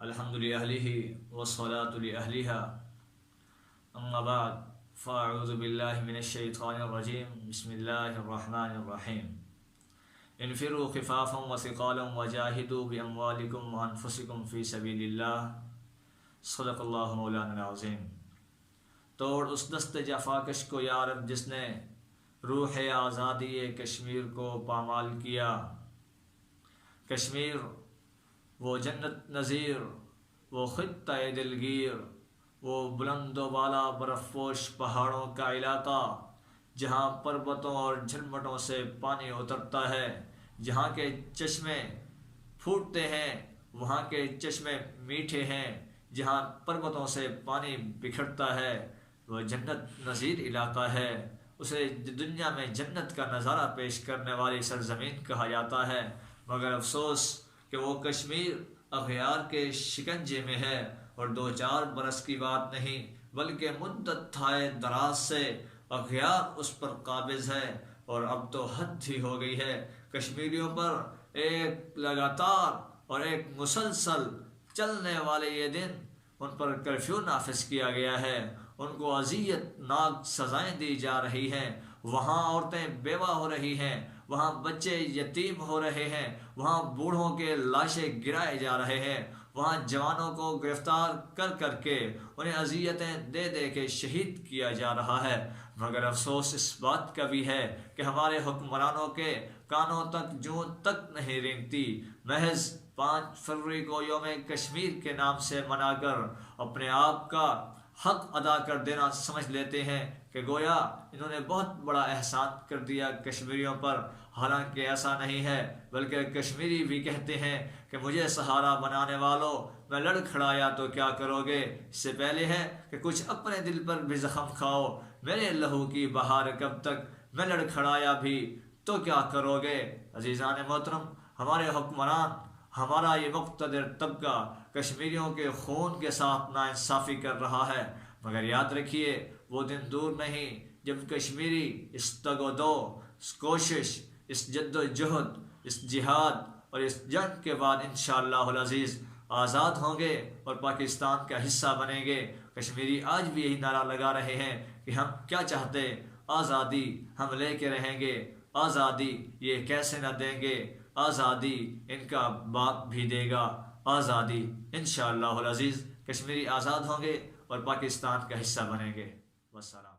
الحمد لأهله والصلاة لأهلها أما بعد فأعوذ بالله من الشيطان الرجيم بسم الله الرحمن الرحيم انفروا خفافا وثقالا وجاهدوا بأموالكم وأنفسكم في سبيل الله صدق اللہ مولانا العظیم۔ توڑ اس دست جفاکش کو یارب جس نے روح آزادی کشمیر کو پامال کیا۔ کشمیر وہ جنت نظیر، وہ خطہ دلگیر، وہ بلند و بالا برف پوش پہاڑوں کا علاقہ جہاں پربتوں اور جھرمٹوں سے پانی اترتا ہے، جہاں کے چشمے پھوٹتے ہیں وہاں کے چشمے میٹھے ہیں، جہاں پربتوں سے پانی بکھرتا ہے وہ جنت نظیر علاقہ ہے۔ اسے دنیا میں جنت کا نظارہ پیش کرنے والی سرزمین کہا جاتا ہے، مگر افسوس کہ وہ کشمیر اغیار کے شکنجے میں ہے، اور 2-4 برس کی بات نہیں بلکہ مدت تھائے دراز سے اغیار اس پر قابض ہے، اور اب تو حد ہی ہو گئی ہے۔ کشمیریوں پر ایک لگاتار اور ایک مسلسل چلنے والے یہ دن ان پر کرفیو نافذ کیا گیا ہے، ان کو اذیت ناک سزائیں دی جا رہی ہیں، وہاں عورتیں بیوہ ہو رہی ہیں، وہاں بچے یتیم ہو رہے ہیں، وہاں بوڑھوں کے لاشیں گرائے جا رہے ہیں، وہاں جوانوں کو گرفتار کر کر کے انہیں اذیتیں دے دے کے شہید کیا جا رہا ہے۔ مگر افسوس اس بات کا بھی ہے کہ ہمارے حکمرانوں کے کانوں تک جوں تک نہیں رینگتی۔ محض 5 فروری کو یوم کشمیر کے نام سے منا کر اپنے آپ کا حق ادا کر دینا سمجھ لیتے ہیں کہ گویا انہوں نے بہت بڑا احسان کر دیا کشمیریوں پر، حالانکہ ایسا نہیں ہے، بلکہ کشمیری بھی کہتے ہیں کہ مجھے سہارا بنانے والوں میں لڑ کھڑایا تو کیا کرو گے، اس سے پہلے ہے کہ کچھ اپنے دل پر بھی زخم کھاؤ، میرے لہو کی بہار کب تک میں لڑ کھڑایا بھی تو کیا کرو گے۔ عزیزان محترم، ہمارے حکمران، ہمارا یہ مقتدر طبقہ کشمیریوں کے خون کے ساتھ ناانصافی کر رہا ہے، مگر یاد رکھیے وہ دن دور نہیں جب کشمیری اس تگ و دو، اس کوشش، اس جد و جہد، اس جہاد اور اس جنگ کے بعد انشاءاللہ العزیز آزاد ہوں گے اور پاکستان کا حصہ بنیں گے۔ کشمیری آج بھی یہی نعرہ لگا رہے ہیں کہ ہم کیا چاہتے، آزادی ہم لے کے رہیں گے، آزادی یہ کیسے نہ دیں گے، آزادی ان کا باپ بھی دے گا، آزادی انشاءاللہ العزیز کشمیری آزاد ہوں گے اور پاکستان کا حصہ بنیں گے۔ والسلام۔